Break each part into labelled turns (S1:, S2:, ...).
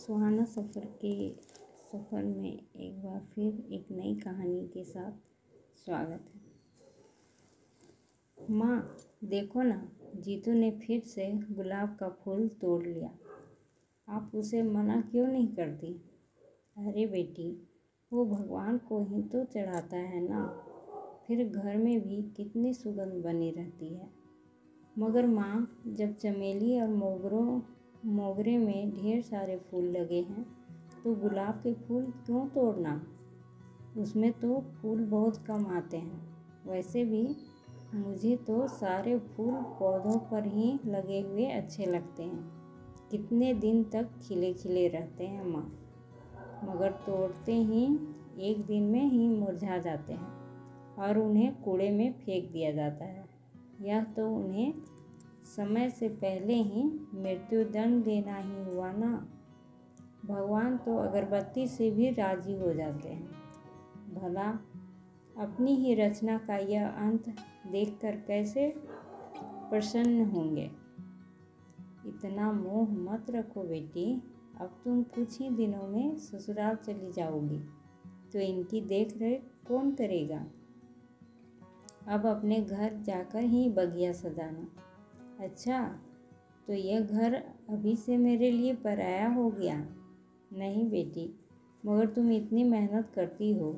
S1: सुहाना सफ़र में एक बार फिर एक नई कहानी के साथ स्वागत है। माँ, देखो ना, जीतू ने फिर से गुलाब का फूल तोड़ लिया। आप उसे मना क्यों नहीं करती? अरे बेटी, वो भगवान को ही तो चढ़ाता है ना, फिर घर में भी कितनी सुगंध बनी रहती है। मगर माँ, जब चमेली और मोगरे में ढेर सारे फूल लगे हैं तो गुलाब के फूल क्यों तोड़ना? उसमें तो फूल बहुत कम आते हैं। वैसे भी मुझे तो सारे फूल पौधों पर ही लगे हुए अच्छे लगते हैं। कितने दिन तक खिले खिले रहते हैं माँ, मगर तोड़ते ही एक दिन में ही मुरझा जाते हैं और उन्हें कूड़े में फेंक दिया जाता है। यह तो उन्हें समय से पहले ही मृत्यु दंड देना ही हुआ ना। भगवान तो अगरबत्ती से भी राजी हो जाते हैं। भला अपनी ही रचना का यह अंत देखकर कैसे प्रसन्न होंगे। इतना मोह मत रखो बेटी। अब तुम कुछ ही दिनों में ससुराल चली जाओगी तो इनकी देख रेख कौन करेगा? अब अपने घर जाकर ही बगिया सजाना। अच्छा, तो यह घर अभी से मेरे लिए पराया हो गया? नहीं बेटी, मगर तुम इतनी मेहनत करती हो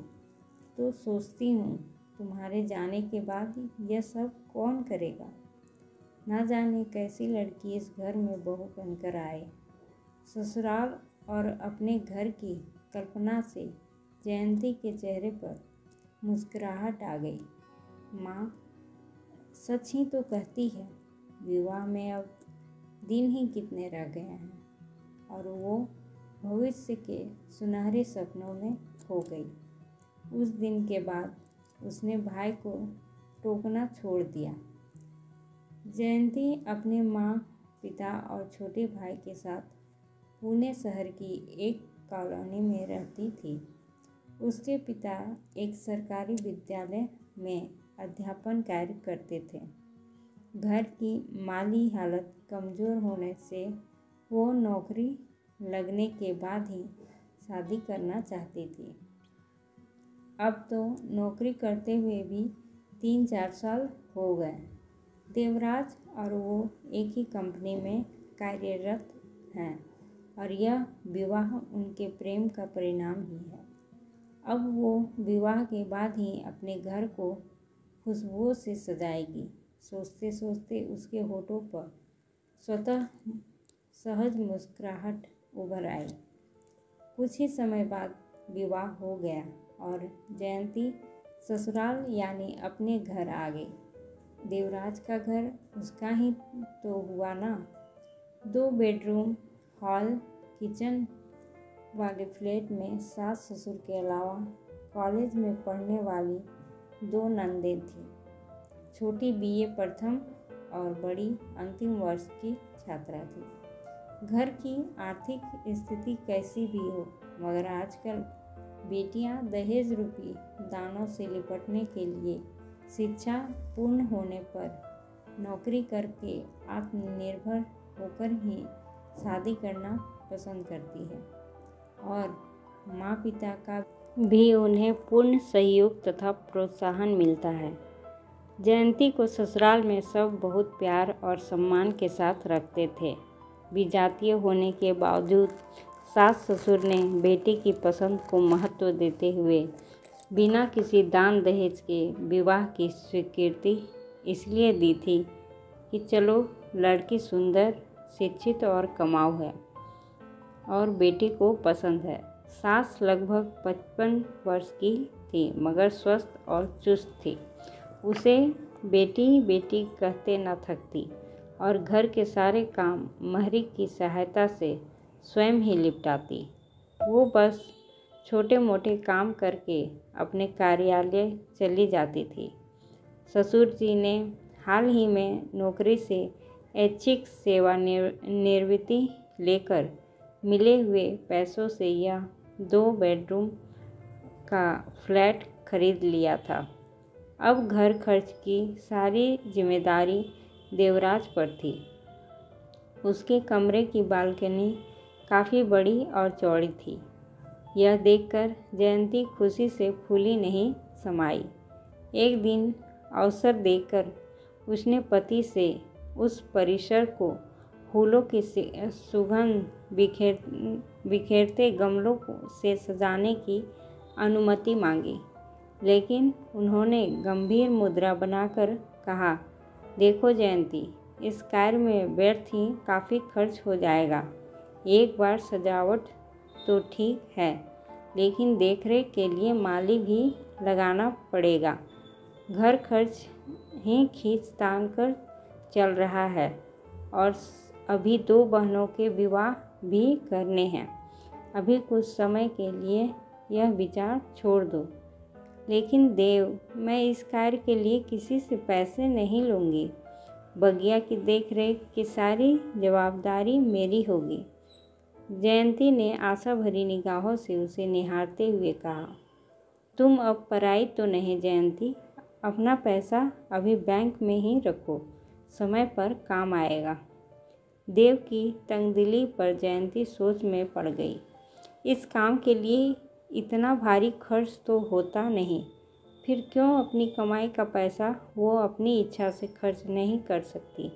S1: तो सोचती हूँ तुम्हारे जाने के बाद यह सब कौन करेगा। ना जाने कैसी लड़की इस घर में बहू बनकर आए। ससुराल और अपने घर की कल्पना से जयंती के चेहरे पर मुस्कुराहट आ गई। माँ, सच ही तो कहती है, विवाह में अब दिन ही कितने रह गए हैं और वो भविष्य के सुनहरे सपनों में खो गई। उस दिन के बाद उसने भाई को टोकना छोड़ दिया। जयंती अपने माँ, पिता और छोटे भाई के साथ पुणे शहर की एक कॉलोनी में रहती थी। उसके पिता एक सरकारी विद्यालय में अध्यापन कार्य करते थे। घर की माली हालत कमज़ोर होने से वो नौकरी लगने के बाद ही शादी करना चाहती थी। अब तो नौकरी करते हुए भी 3-4 साल हो गए। देवराज और वो एक ही कंपनी में कार्यरत हैं और यह विवाह उनके प्रेम का परिणाम ही है। अब वो विवाह के बाद ही अपने घर को खुशबुओं से सजाएगी। सोचते सोचते उसके होठों पर स्वतः सहज मुस्कुराहट उभर आई। कुछ ही समय बाद विवाह हो गया और जयंती ससुराल यानी अपने घर आ गई। देवराज का घर उसका ही तो हुआ ना। 2 बेडरूम, हॉल, किचन वाले फ्लैट में सास ससुर के अलावा कॉलेज में पढ़ने वाली 2 नंदें थीं। छोटी बीए प्रथम और बड़ी अंतिम वर्ष की छात्रा थी। घर की आर्थिक स्थिति कैसी भी हो, मगर आजकल बेटियां दहेज रूपी दानों से निपटने के लिए शिक्षा पूर्ण होने पर नौकरी करके आत्मनिर्भर होकर ही शादी करना पसंद करती है और माँ पिता का भी उन्हें पूर्ण सहयोग तथा प्रोत्साहन मिलता है। जयंती को ससुराल में सब बहुत प्यार और सम्मान के साथ रखते थे। विजातीय होने के बावजूद सास ससुर ने बेटी की पसंद को महत्व देते हुए बिना किसी दान दहेज के विवाह की स्वीकृति इसलिए दी थी कि चलो, लड़की सुंदर, शिक्षित और कमाऊ है और बेटी को पसंद है। सास लगभग 55 वर्ष की थी, मगर स्वस्थ और चुस्त थी। उसे बेटी बेटी कहते न थकती और घर के सारे काम महरी की सहायता से स्वयं ही निपटाती। वो बस छोटे मोटे काम करके अपने कार्यालय चली जाती थी। ससुर जी ने हाल ही में नौकरी से ऐच्छिक सेवानिवृत्ति लेकर मिले हुए पैसों से यह 2 बेडरूम का फ्लैट खरीद लिया था। अब घर खर्च की सारी जिम्मेदारी देवराज पर थी। उसके कमरे की बालकनी काफ़ी बड़ी और चौड़ी थी। यह देखकर जयंती खुशी से फूली नहीं समाई। एक दिन अवसर देखकर उसने पति से उस परिसर को फूलों की सुगंध बिखेरते गमलों से सजाने की अनुमति मांगी, लेकिन उन्होंने गंभीर मुद्रा बनाकर कहा, देखो जयंती, इस कार्य में व्यर्थ ही काफ़ी खर्च हो जाएगा। एक बार सजावट तो ठीक है, लेकिन देखरेख के लिए माली भी लगाना पड़ेगा। घर खर्च ही खींचतान कर चल रहा है और अभी 2 बहनों के विवाह भी करने हैं। अभी कुछ समय के लिए यह विचार छोड़ दो। लेकिन देव, मैं इस कार्य के लिए किसी से पैसे नहीं लूँगी। बगिया की देखरेख की सारी जवाबदारी मेरी होगी। जयंती ने आशा भरी निगाहों से उसे निहारते हुए कहा, तुम अब पराई तो नहीं जयंती, अपना पैसा अभी बैंक में ही रखो, समय पर काम आएगा। देव की तंगदिली पर जयंती सोच में पड़ गई। इस काम के लिए इतना भारी खर्च तो होता नहीं, फिर क्यों अपनी कमाई का पैसा वो अपनी इच्छा से खर्च नहीं कर सकती।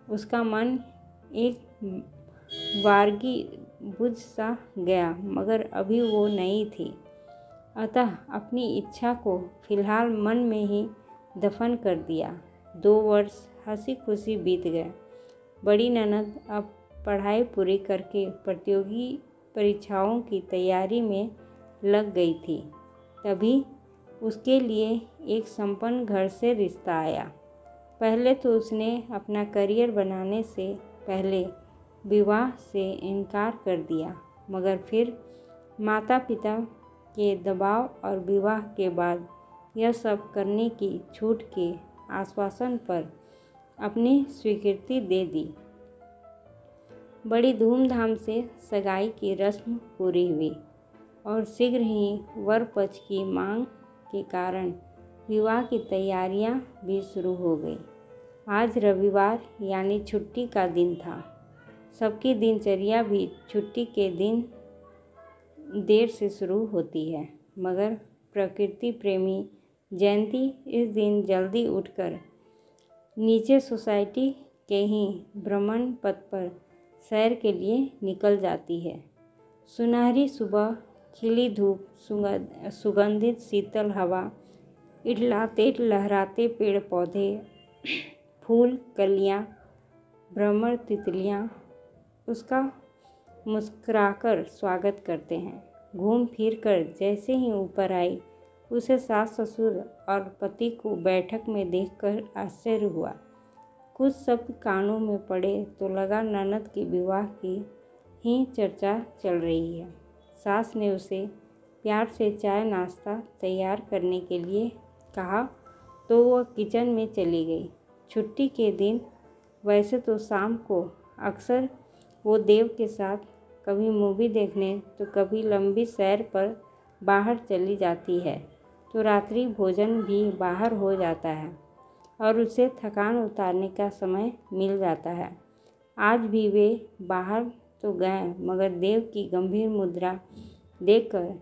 S1: उसका मन एक वारगी बुझ सा गया, मगर अभी वो नहीं थी। अतः अपनी इच्छा को फिलहाल मन में ही दफन कर दिया। 2 वर्ष हंसी खुशी बीत गए। बड़ी ननद अब पढ़ाई पूरी करके प्रतियोगी परीक्षाओं की तैयारी में लग गई थी। तभी उसके लिए एक संपन्न घर से रिश्ता आया। पहले तो उसने अपना करियर बनाने से पहले विवाह से इनकार कर दिया, मगर फिर माता पिता के दबाव और विवाह के बाद यह सब करने की छूट के आश्वासन पर अपनी स्वीकृति दे दी। बड़ी धूमधाम से सगाई की रस्म पूरी हुई और शीघ्र ही वर पक्ष की मांग के कारण विवाह की तैयारियां भी शुरू हो गई। आज रविवार यानी छुट्टी का दिन था। सबकी दिनचर्या भी छुट्टी के दिन देर से शुरू होती है, मगर प्रकृति प्रेमी जयंती इस दिन जल्दी उठकर नीचे सोसाइटी के ही भ्रमण पथ पर सैर के लिए निकल जाती है। सुनहरी सुबह, खिली धूप, सुगंधित शीतल हवा, इठलाते लहराते पेड़ पौधे, फूल कलियां, भ्रमर तितलियां उसका मुस्कुराकर स्वागत करते हैं। घूम फिर कर जैसे ही ऊपर आई, उसे सास ससुर और पति को बैठक में देखकर आश्चर्य हुआ। कुछ शब्द कानों में पड़े तो लगा ननद के विवाह की ही चर्चा चल रही है। सास ने उसे प्यार से चाय नाश्ता तैयार करने के लिए कहा तो वह किचन में चली गई। छुट्टी के दिन वैसे तो शाम को अक्सर वो देव के साथ कभी मूवी देखने तो कभी लंबी सैर पर बाहर चली जाती है, तो रात्रि भोजन भी बाहर हो जाता है और उसे थकान उतारने का समय मिल जाता है। आज भी वे बाहर तो गए, मगर देव की गंभीर मुद्रा देखकर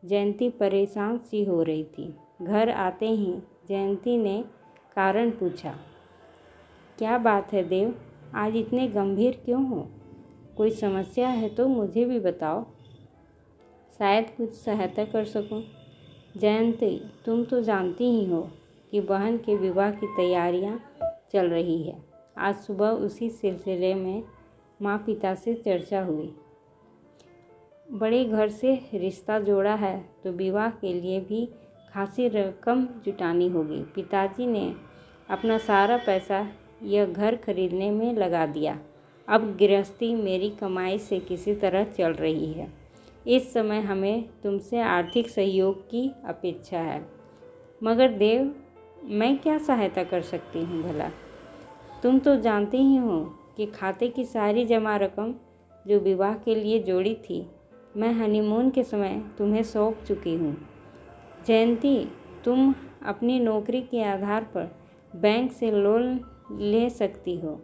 S1: जयंती परेशान सी हो रही थी। घर आते ही जयंती ने कारण पूछा, क्या बात है देव, आज इतने गंभीर क्यों हो? कोई समस्या है तो मुझे भी बताओ, शायद कुछ सहायता कर सकूं। जयंती, तुम तो जानती ही हो कि बहन के विवाह की तैयारियां चल रही है। आज सुबह उसी सिलसिले में माँ पिता से चर्चा हुई। बड़े घर से रिश्ता जोड़ा है तो विवाह के लिए भी खासी रकम जुटानी होगी। पिताजी ने अपना सारा पैसा यह घर खरीदने में लगा दिया। अब गृहस्थी मेरी कमाई से किसी तरह चल रही है। इस समय हमें तुमसे आर्थिक सहयोग की अपेक्षा है। मगर देव, मैं क्या सहायता कर सकती हूँ भला? तुम तो जानते ही हो कि खाते की सारी जमा रकम जो विवाह के लिए जोड़ी थी, मैं हनीमून के समय तुम्हें सौंप चुकी हूँ। जयंती, तुम अपनी नौकरी के आधार पर बैंक से लोन ले सकती हो।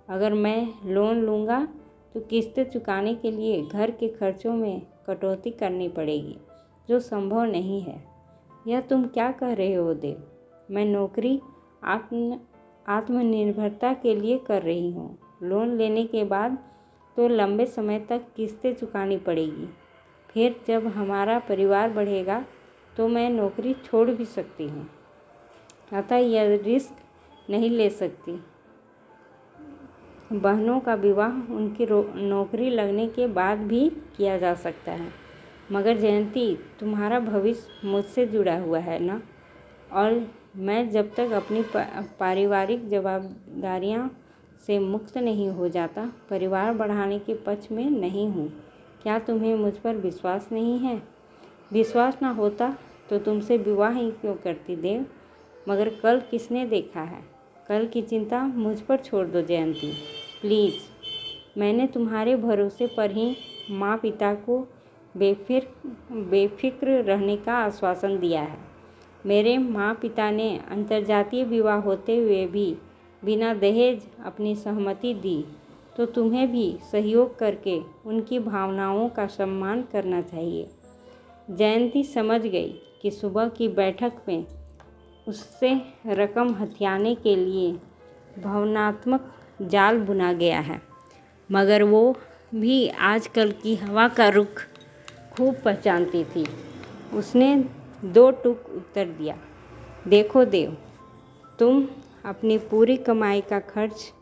S1: अगर मैं लोन लूँगा तो किस्तें चुकाने के लिए घर के खर्चों में कटौती करनी पड़ेगी, जो संभव नहीं है। यह तुम क्या कह रहे हो देव? मैं नौकरी आत्मनिर्भरता के लिए कर रही हूँ। लोन लेने के बाद तो लंबे समय तक किस्तें चुकानी पड़ेगी। फिर जब हमारा परिवार बढ़ेगा तो मैं नौकरी छोड़ भी सकती हूँ, अतः यह रिस्क नहीं ले सकती। बहनों का विवाह उनकी नौकरी लगने के बाद भी किया जा सकता है। मगर जयंती, तुम्हारा भविष्य मुझसे जुड़ा हुआ है ना, और मैं जब तक अपनी पारिवारिक जवाबदारियां से मुक्त नहीं हो जाता, परिवार बढ़ाने के पक्ष में नहीं हूँ। क्या तुम्हें मुझ पर विश्वास नहीं है? विश्वास ना होता तो तुमसे विवाह ही क्यों करती देव? मगर कल किसने देखा है? कल की चिंता मुझ पर छोड़ दो जयंती, प्लीज़। मैंने तुम्हारे भरोसे पर ही माँ पिता को बेफिक्र रहने का आश्वासन दिया है। मेरे माँ पिता ने अंतर्जातीय विवाह होते हुए भी बिना दहेज अपनी सहमति दी, तो तुम्हें भी सहयोग करके उनकी भावनाओं का सम्मान करना चाहिए। जयंती समझ गई कि सुबह की बैठक में उससे रकम हथियाने के लिए भावनात्मक जाल बुना गया है, मगर वो भी आजकल की हवा का रुख खूब पहचानती थी। उसने दो टूक उत्तर दिया, देखो देव, तुम अपनी पूरी कमाई का खर्च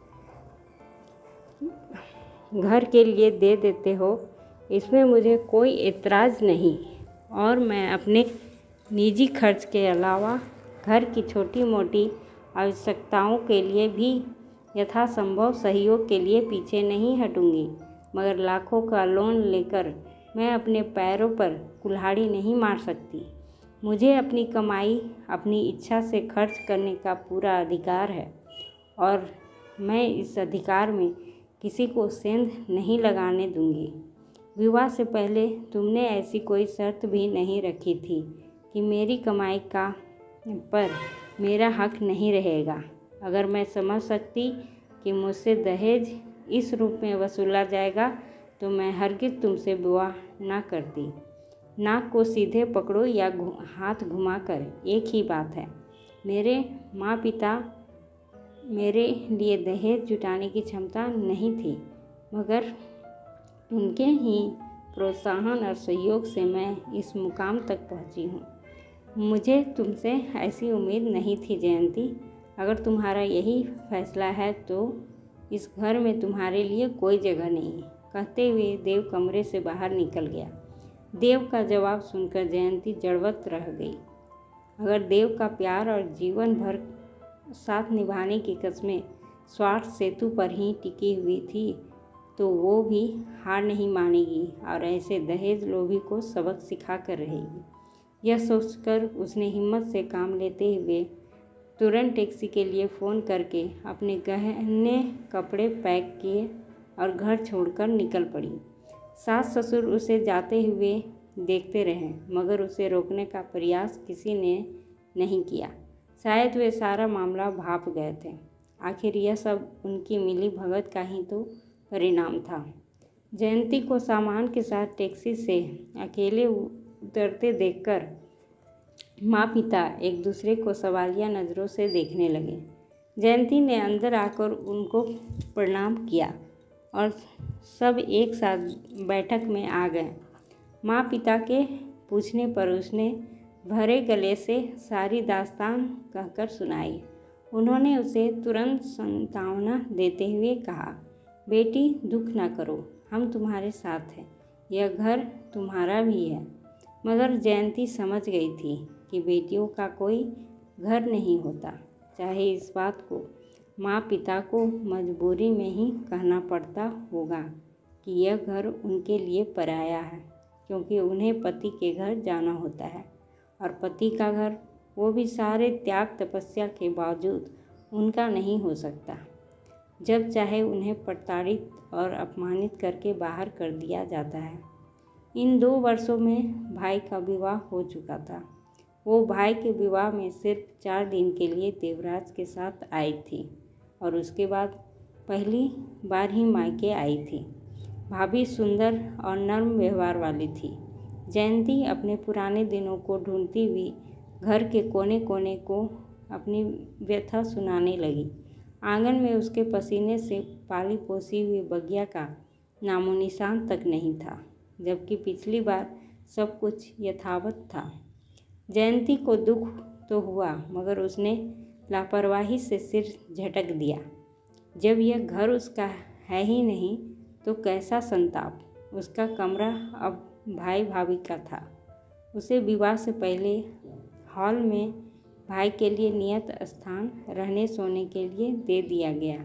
S1: घर के लिए दे देते हो, इसमें मुझे कोई एतराज़ नहीं, और मैं अपने निजी खर्च के अलावा घर की छोटी मोटी आवश्यकताओं के लिए भी यथासंभव सहयोग के लिए पीछे नहीं हटूंगी। मगर लाखों का लोन लेकर मैं अपने पैरों पर कुल्हाड़ी नहीं मार सकती। मुझे अपनी कमाई अपनी इच्छा से खर्च करने का पूरा अधिकार है, और मैं इस अधिकार में किसी को सेंध नहीं लगाने दूंगी। विवाह से पहले तुमने ऐसी कोई शर्त भी नहीं रखी थी कि मेरी कमाई का पर मेरा हक नहीं रहेगा। अगर मैं समझ सकती कि मुझसे दहेज इस रूप में वसूला जाएगा तो मैं हरगिज़ तुमसे विवाह ना करती। नाक को सीधे पकड़ो या हाथ घुमाकर, एक ही बात है। मेरे माँ पिता मेरे लिए दहेज जुटाने की क्षमता नहीं थी, मगर उनके ही प्रोत्साहन और सहयोग से मैं इस मुकाम तक पहुँची हूँ। मुझे तुमसे ऐसी उम्मीद नहीं थी जयंती। अगर तुम्हारा यही फैसला है तो इस घर में तुम्हारे लिए कोई जगह नहीं। कहते हुए देव कमरे से बाहर निकल गया। देव का जवाब सुनकर जयंती जड़वत रह गई। अगर देव का प्यार और जीवन भर साथ निभाने की कस्में स्वार्थ सेतु पर ही टिकी हुई थी, तो वो भी हार नहीं मानेगी और ऐसे दहेज लोभी को सबक सिखा कर रहेगी। यह सोचकर उसने हिम्मत से काम लेते हुए तुरंत टैक्सी के लिए फ़ोन करके अपने गहने कपड़े पैक किए और घर छोड़कर निकल पड़ी। सास ससुर उसे जाते हुए देखते रहे, मगर उसे रोकने का प्रयास किसी ने नहीं किया। शायद वे सारा मामला भाप गए थे। आखिर यह सब उनकी मिली भगत का ही तो परिणाम था। जयंती को सामान के साथ टैक्सी से अकेले उतरते देखकर माँ पिता एक दूसरे को सवालिया नज़रों से देखने लगे। जयंती ने अंदर आकर उनको प्रणाम किया और सब एक साथ बैठक में आ गए। माँ पिता के पूछने पर उसने भरे गले से सारी दास्तान कहकर सुनाई। उन्होंने उसे तुरंत सांत्वना देते हुए कहा, बेटी दुख ना करो, हम तुम्हारे साथ हैं, यह घर तुम्हारा भी है। मगर जयंती समझ गई थी कि बेटियों का कोई घर नहीं होता, चाहे इस बात को माँ पिता को मजबूरी में ही कहना पड़ता होगा कि यह घर उनके लिए पराया है, क्योंकि उन्हें पति के घर जाना होता है और पति का घर, वो भी सारे त्याग तपस्या के बावजूद, उनका नहीं हो सकता। जब चाहे उन्हें प्रताड़ित और अपमानित करके बाहर कर दिया जाता है। इन 2 वर्षों में भाई का विवाह हो चुका था। वो भाई के विवाह में सिर्फ 4 दिन के लिए देवराज के साथ आई थी और उसके बाद पहली बार ही मायके आई थी। भाभी सुंदर और नर्म व्यवहार वाली थी। जयंती अपने पुराने दिनों को ढूंढती हुई घर के कोने कोने को अपनी व्यथा सुनाने लगी। आंगन में उसके पसीने से पाली पोसी हुई बगिया का नामो निशान तक नहीं था, जबकि पिछली बार सब कुछ यथावत था। जयंती को दुख तो हुआ, मगर उसने लापरवाही से सिर झटक दिया। जब यह घर उसका है ही नहीं तो कैसा संताप। उसका कमरा अब भाई भाभी का था। उसे विवाह से पहले हॉल में भाई के लिए नियत स्थान रहने सोने के लिए दे दिया गया।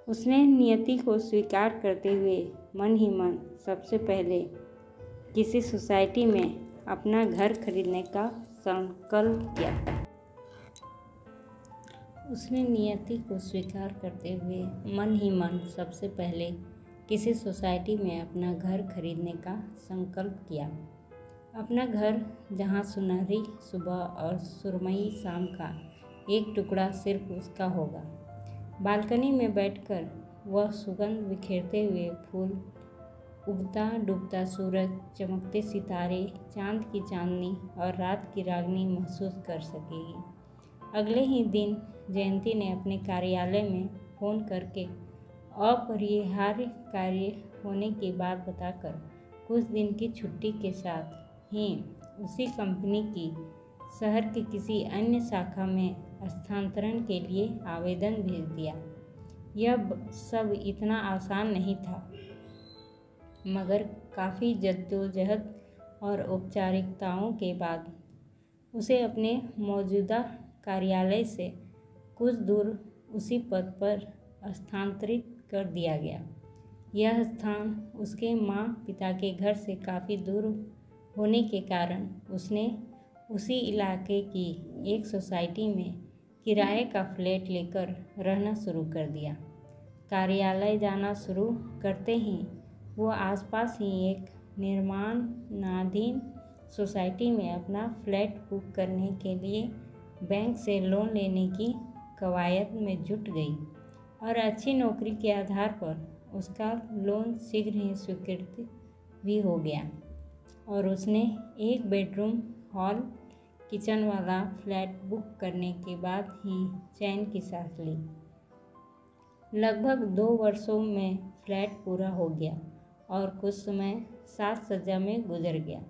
S1: उसने नियति को स्वीकार करते हुए मन ही मन सबसे पहले किसी सोसाइटी में अपना घर खरीदने का संकल्प किया। उसने नियति को स्वीकार करते हुए मन ही मन सबसे पहले किसी सोसाइटी में अपना घर खरीदने का संकल्प किया। अपना घर जहां सुनहरी सुबह और सुरमई शाम का एक टुकड़ा सिर्फ उसका होगा। बालकनी में बैठकर वह सुगंध बिखेरते हुए फूल, उगता डूबता सूरज, चमकते सितारे, चांद की चांदनी और रात की रागनी महसूस कर सकेगी। अगले ही दिन जयंती ने अपने कार्यालय में फ़ोन करके अपरिहार्य कार्य होने की बात बताकर कुछ दिन की छुट्टी के साथ ही उसी कंपनी की शहर के किसी अन्य शाखा में स्थानांतरण के लिए आवेदन भेज दिया। यह सब इतना आसान नहीं था, मगर काफ़ी जद्दोजहद और औपचारिकताओं के बाद उसे अपने मौजूदा कार्यालय से कुछ दूर उसी पद पर स्थानांतरित कर दिया गया। यह स्थान उसके माँ पिता के घर से काफ़ी दूर होने के कारण उसने उसी इलाके की एक सोसाइटी में किराए का फ्लैट लेकर रहना शुरू कर दिया। कार्यालय जाना शुरू करते ही वो आसपास ही एक निर्माणाधीन सोसाइटी में अपना फ्लैट बुक करने के लिए बैंक से लोन लेने की कवायद में जुट गई और अच्छी नौकरी के आधार पर उसका लोन शीघ्र ही स्वीकृत भी हो गया और उसने एक बेडरूम हॉल किचन वाला फ्लैट बुक करने के बाद ही चैन की सांस ली। लगभग 2 वर्षों में फ्लैट पूरा हो गया और कुछ समय साज सज्जा में गुजर गया।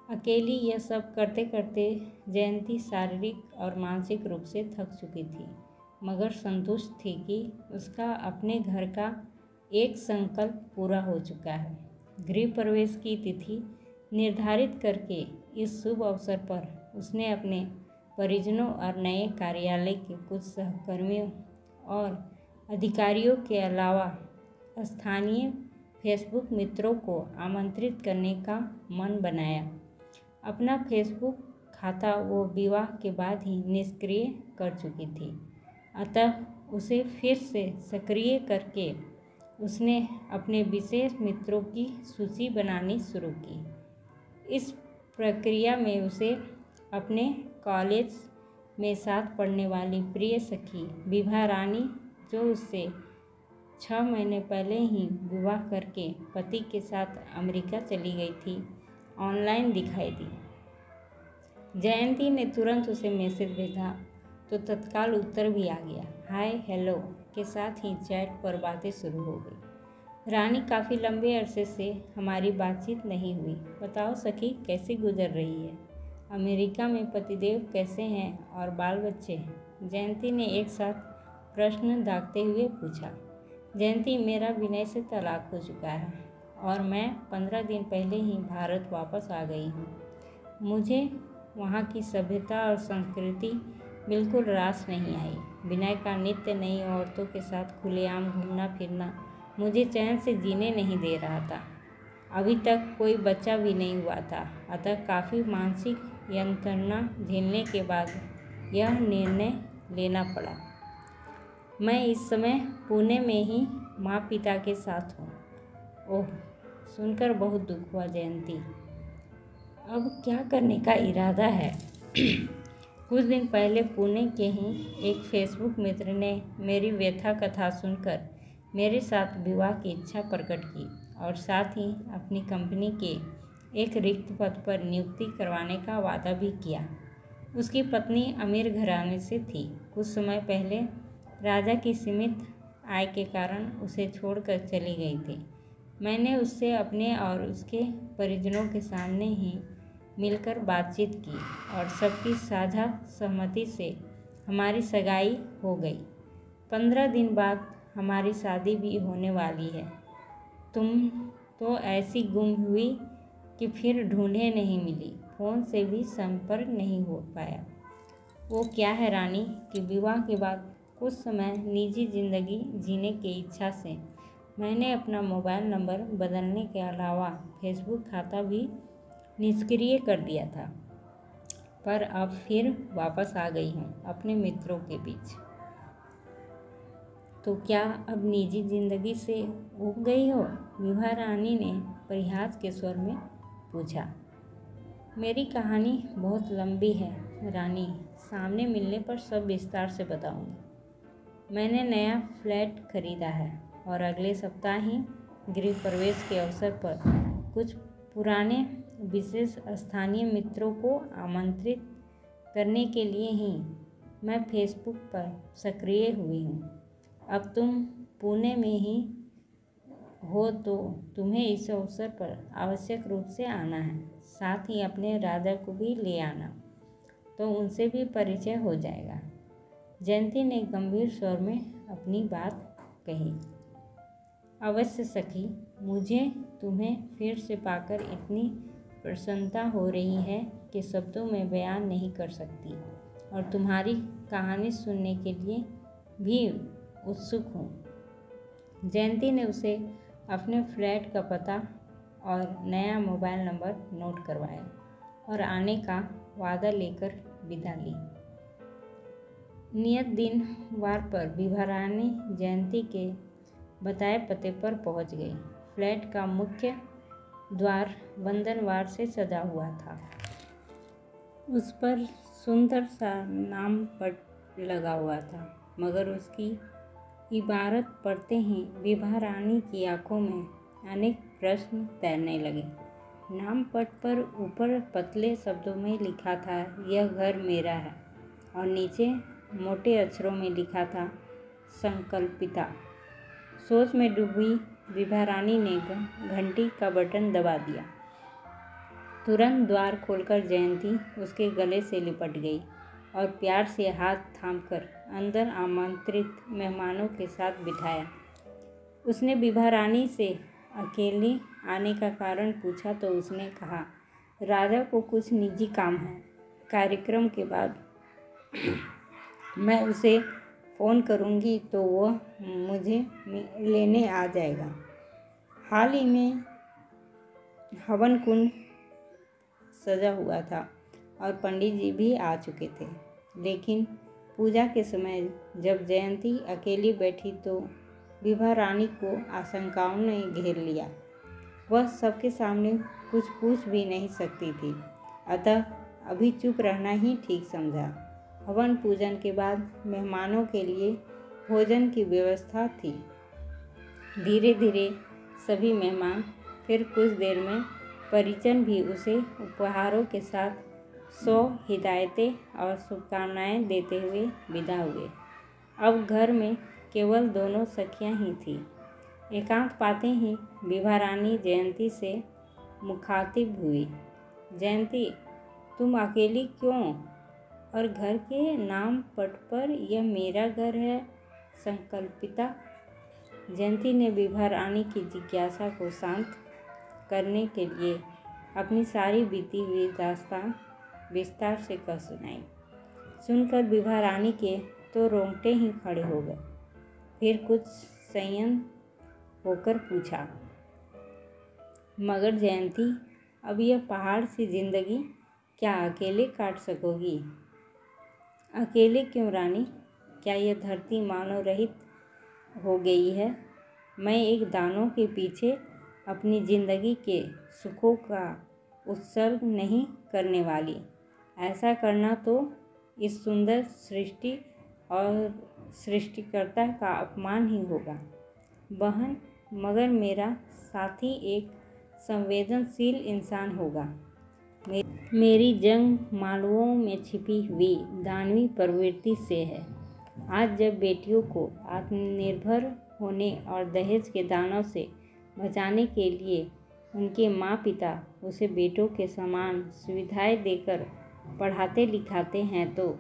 S1: अकेली यह सब करते करते जयंती शारीरिक और मानसिक रूप से थक चुकी थी, मगर संतुष्ट थी कि उसका अपने घर का एक संकल्प पूरा हो चुका है। गृह प्रवेश की तिथि निर्धारित करके इस शुभ अवसर पर उसने अपने परिजनों और नए कार्यालय के कुछ सहकर्मियों और अधिकारियों के अलावा स्थानीय फेसबुक मित्रों को आमंत्रित करने का मन बनाया। अपना फेसबुक खाता वो विवाह के बाद ही निष्क्रिय कर चुकी थी, अतः उसे फिर से सक्रिय करके उसने अपने विशेष मित्रों की सूची बनानी शुरू की। इस प्रक्रिया में उसे अपने कॉलेज में साथ पढ़ने वाली प्रिय सखी विभा रानी, जो उससे 6 महीने पहले ही विवाह करके पति के साथ अमेरिका चली गई थी, ऑनलाइन दिखाई दी। जयंती ने तुरंत उसे मैसेज भेजा तो तत्काल उत्तर भी आ गया। हाय हेलो के साथ ही चैट पर बातें शुरू हो गई। रानी, काफ़ी लंबे अरसे से हमारी बातचीत नहीं हुई। बताओ सखी, कैसी गुजर रही है? अमेरिका में पतिदेव कैसे हैं और बाल बच्चे? जयंती ने एक साथ प्रश्न दागते हुए पूछा। जयंती, मेरा विनय से तलाक हो चुका है और मैं 15 दिन पहले ही भारत वापस आ गई हूँ। मुझे वहाँ की सभ्यता और संस्कृति बिल्कुल रास नहीं आई। विनय का नित्य नई औरतों के साथ खुलेआम घूमना फिरना मुझे चैन से जीने नहीं दे रहा था। अभी तक कोई बच्चा भी नहीं हुआ था, अतः काफ़ी मानसिक यंत्रणा झेलने के बाद यह निर्णय लेना पड़ा। मैं इस समय पुणे में ही माँ पिता के साथ हूँ। ओह, सुनकर बहुत दुख हुआ जयंती। अब क्या करने का इरादा है? कुछ दिन पहले पुणे के ही एक फेसबुक मित्र ने मेरी व्यथा कथा सुनकर मेरे साथ विवाह की इच्छा प्रकट की और साथ ही अपनी कंपनी के एक रिक्त पद पर नियुक्ति करवाने का वादा भी किया। उसकी पत्नी अमीर घराने से थी। कुछ समय पहले राजा की सीमित आय के कारण उसे छोड़कर चली गई थी। मैंने उससे अपने और उसके परिजनों के सामने ही मिलकर बातचीत की और सबकी साझा सहमति से हमारी सगाई हो गई। 15 दिन बाद हमारी शादी भी होने वाली है। तुम तो ऐसी गुम हुई कि फिर ढूंढे नहीं मिली, फ़ोन से भी संपर्क नहीं हो पाया। वो क्या है रानी कि विवाह के बाद कुछ समय निजी ज़िंदगी जीने की इच्छा से मैंने अपना मोबाइल नंबर बदलने के अलावा फेसबुक खाता भी निष्क्रिय कर दिया था, पर अब फिर वापस आ गई हूँ अपने मित्रों के बीच। तो क्या अब निजी ज़िंदगी से ऊब गई हो? विभा रानी ने परिहास के स्वर में पूछा। मेरी कहानी बहुत लंबी है रानी, सामने मिलने पर सब विस्तार से बताऊंगी। मैंने नया फ्लैट खरीदा है और अगले सप्ताह ही गृह प्रवेश के अवसर पर कुछ पुराने विशेष स्थानीय मित्रों को आमंत्रित करने के लिए ही मैं फेसबुक पर सक्रिय हुई हूँ। अब तुम पुणे में ही हो तो तुम्हें इस अवसर पर आवश्यक रूप से आना है। साथ ही अपने राजा को भी ले आना, तो उनसे भी परिचय हो जाएगा। जयंती ने गंभीर स्वर में अपनी बात कही। अवश्य सखी, मुझे तुम्हें फिर से पाकर इतनी प्रसन्नता हो रही है कि शब्दों में बयान नहीं कर सकती, और तुम्हारी कहानी सुनने के लिए भी उत्सुक हूँ। जयंती ने उसे अपने फ्लैट का पता और नया मोबाइल नंबर नोट करवाया और आने का वादा लेकर विदा ली। नियत दिन वार पर विभा रानी जयंती के बताए पते पर पहुंच गई। फ्लैट का मुख्य द्वार बंधनवार से सजा हुआ था। उस पर सुंदर सा नाम पट लगा हुआ था, मगर उसकी इबारत पढ़ते ही विभा रानी की आंखों में अनेक प्रश्न तैरने लगे। नाम पट पर ऊपर पतले शब्दों में लिखा था, यह घर मेरा है, और नीचे मोटे अक्षरों में लिखा था, संकल्पिता। सोच में डूबी विभा रानी ने घंटी का बटन दबा दिया। तुरंत द्वार खोलकर जयंती उसके गले से लिपट गई और प्यार से हाथ थामकर अंदर आमंत्रित मेहमानों के साथ बिठाया। उसने विभा रानी से अकेले आने का कारण पूछा तो उसने कहा, राजा को कुछ निजी काम है। कार्यक्रम के बाद मैं उसे फ़ोन करूंगी तो वह मुझे लेने आ जाएगा। हाल ही में हवन कुंड सजा हुआ था और पंडित जी भी आ चुके थे, लेकिन पूजा के समय जब जयंती अकेली बैठी तो विभा रानी को आशंकाओं ने घेर लिया। वह सबके सामने कुछ पूछ भी नहीं सकती थी, अतः अभी चुप रहना ही ठीक समझा। हवन पूजन के बाद मेहमानों के लिए भोजन की व्यवस्था थी। धीरे धीरे सभी मेहमान, फिर कुछ देर में परिजन भी उसे उपहारों के साथ 100 हिदायतें और शुभकामनाएं देते हुए विदा हुए। अब घर में केवल दोनों सखियां ही थीं। एकांत पाते ही विभा रानी जयंती से मुखातिब हुई। जयंती, तुम अकेली क्यों? और घर के नाम पट पर यह मेरा घर है, संकल्पिता। जयंती ने विभा रानी की जिज्ञासा को शांत करने के लिए अपनी सारी बीती हुई दास्तान विस्तार से कह सुनाई। सुनकर विभा रानी के तो रोंगटे ही खड़े हो गए। फिर कुछ संयम होकर पूछा, मगर जयंती, अब यह पहाड़ सी जिंदगी क्या अकेले काट सकोगी? अकेले क्यों रानी? क्या यह धरती मानव रहित हो गई है? मैं एक दानों के पीछे अपनी जिंदगी के सुखों का उत्सर्ग नहीं करने वाली। ऐसा करना तो इस सुंदर सृष्टि और सृष्टिकर्ता का अपमान ही होगा। बहन, मगर मेरा साथी एक संवेदनशील इंसान होगा। मेरी जंग मालवों में छिपी हुई दानवी प्रवृत्ति से है। आज जब बेटियों को आत्मनिर्भर होने और दहेज के दानों से बचाने के लिए उनके माँ पिता उसे बेटों के समान सुविधाएं देकर पढ़ाते लिखाते हैं, तो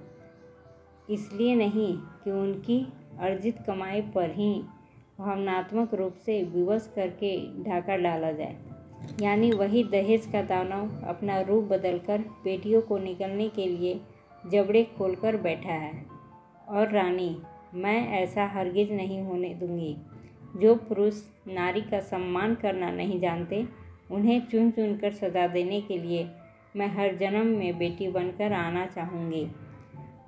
S1: इसलिए नहीं कि उनकी अर्जित कमाई पर ही भावनात्मक रूप से विवश करके ढाका डाला जाए। यानी वही दहेज का दानव अपना रूप बदलकर बेटियों को निगलने के लिए जबड़े खोलकर बैठा है। और रानी, मैं ऐसा हरगिज नहीं होने दूंगी। जो पुरुष नारी का सम्मान करना नहीं जानते, उन्हें चुन चुन कर सजा देने के लिए मैं हर जन्म में बेटी बनकर आना चाहूँगी।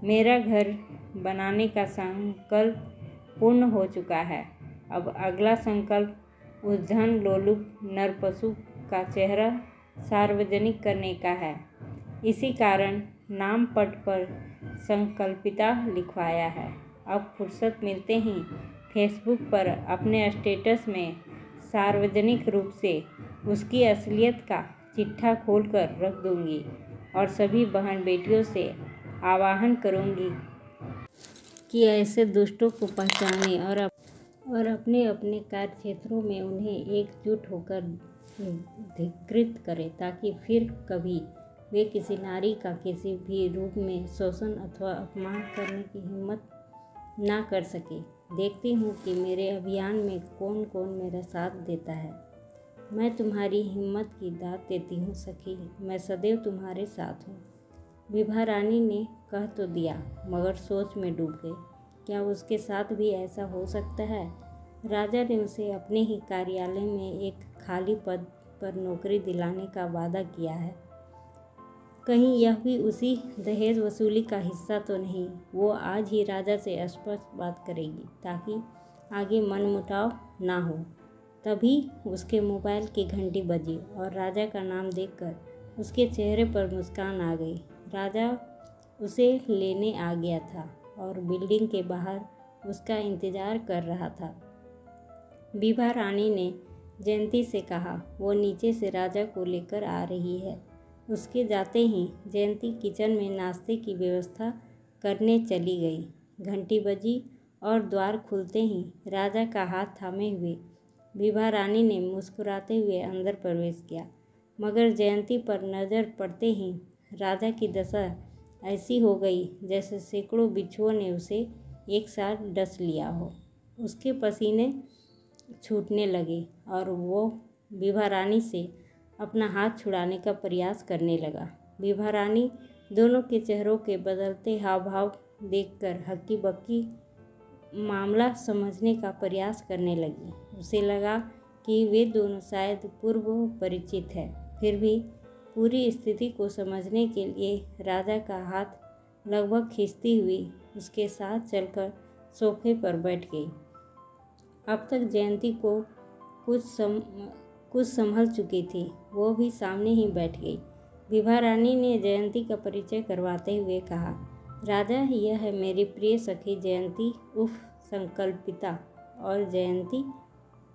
S1: मेरा घर बनाने का संकल्प पूर्ण हो चुका है। अब अगला संकल्प उस धन लोलुप नरपशु का चेहरा सार्वजनिक करने का है। इसी कारण नाम पट पर संकल्पिता लिखवाया है। अब फुर्सत मिलते ही फेसबुक पर अपने स्टेटस में सार्वजनिक रूप से उसकी असलियत का चिट्ठा खोलकर रख दूंगी और सभी बहन बेटियों से आह्वान करूंगी कि ऐसे दुष्टों को पहचाने और अपने अपने कार्य क्षेत्रों में उन्हें एकजुट होकर धिक्कृत करें, ताकि फिर कभी वे किसी नारी का किसी भी रूप में शोषण अथवा अपमान करने की हिम्मत ना कर सके। देखती हूँ कि मेरे अभियान में कौन कौन मेरा साथ देता है। मैं तुम्हारी हिम्मत की दाद देती हूँ सखी, मैं सदैव तुम्हारे साथ हूँ। विभा रानी ने कह तो दिया, मगर सोच में डूब गई। क्या उसके साथ भी ऐसा हो सकता है? राजा ने उसे अपने ही कार्यालय में एक खाली पद पर नौकरी दिलाने का वादा किया है। कहीं यह भी उसी दहेज वसूली का हिस्सा तो नहीं? वो आज ही राजा से स्पष्ट बात करेगी, ताकि आगे मनमुटाव ना हो। तभी उसके मोबाइल की घंटी बजी और राजा का नाम देखकर उसके चेहरे पर मुस्कान आ गई। राजा उसे लेने आ गया था और बिल्डिंग के बाहर उसका इंतजार कर रहा था। विभा रानी ने जयंती से कहा, वो नीचे से राजा को लेकर आ रही है। उसके जाते ही जयंती किचन में नाश्ते की व्यवस्था करने चली गई। घंटी बजी और द्वार खुलते ही राजा का हाथ थामे हुए विभा रानी ने मुस्कुराते हुए अंदर प्रवेश किया, मगर जयंती पर नज़र पड़ते ही राजा की दशा ऐसी हो गई जैसे सैकड़ों बिच्छुओं ने उसे एक साथ डस लिया हो। उसके पसीने छूटने लगे और वो विभा रानी से अपना हाथ छुड़ाने का प्रयास करने लगा। विभा रानी दोनों के चेहरों के बदलते हाव भाव देखकर हक्की बक्की मामला समझने का प्रयास करने लगी। उसे लगा कि वे दोनों शायद पूर्व परिचित हैं। फिर भी पूरी स्थिति को समझने के लिए राजा का हाथ लगभग खींचती हुई उसके साथ चलकर सोफे पर बैठ गई। अब तक जयंती को कुछ संभल चुकी थी, वो भी सामने ही बैठ गई। विभा रानी ने जयंती का परिचय करवाते हुए कहा, राजा, यह है मेरी प्रिय सखी जयंती उर्फ संकल्पिता। और जयंती,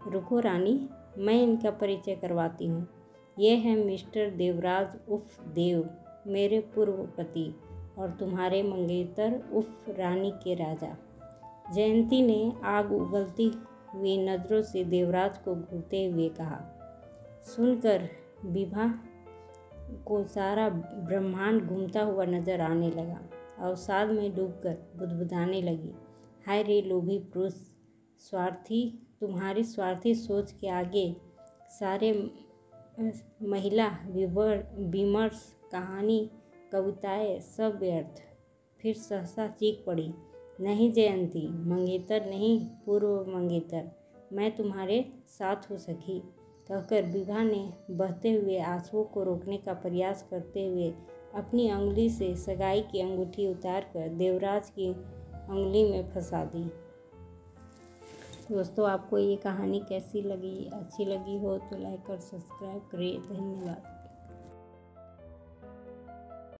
S1: रुको रानी, मैं इनका परिचय करवाती हूँ। ये है मिस्टर देवराज उर्फ देव, मेरे पूर्व पति, और तुम्हारे मंगेतर उर्फ रानी के राजा। जयंती ने आग उगलती हुई नज़रों से देवराज को घूरते हुए कहा। सुनकर विभा को सारा ब्रह्मांड घूमता हुआ नजर आने लगा। अवसाद में डूबकर बुदबुदाने लगी, हाय रे लोभी पुरुष, स्वार्थी, तुम्हारी स्वार्थी सोच के आगे सारे महिला विमर्श, कहानी, कविताएं सब व्यर्थ। फिर सहसा चीख पड़ी, नहीं जयंती, मंगेतर नहीं, पूर्व मंगेतर, मैं तुम्हारे साथ हो सखी। कहकर विभा ने बहते हुए आंसुओं को रोकने का प्रयास करते हुए अपनी अंगुली से सगाई की अंगूठी उतारकर देवराज की अंगुली में फंसा दी। दोस्तों, आपको ये कहानी कैसी लगी? अच्छी लगी हो तो लाइक और सब्सक्राइब करिए। धन्यवाद।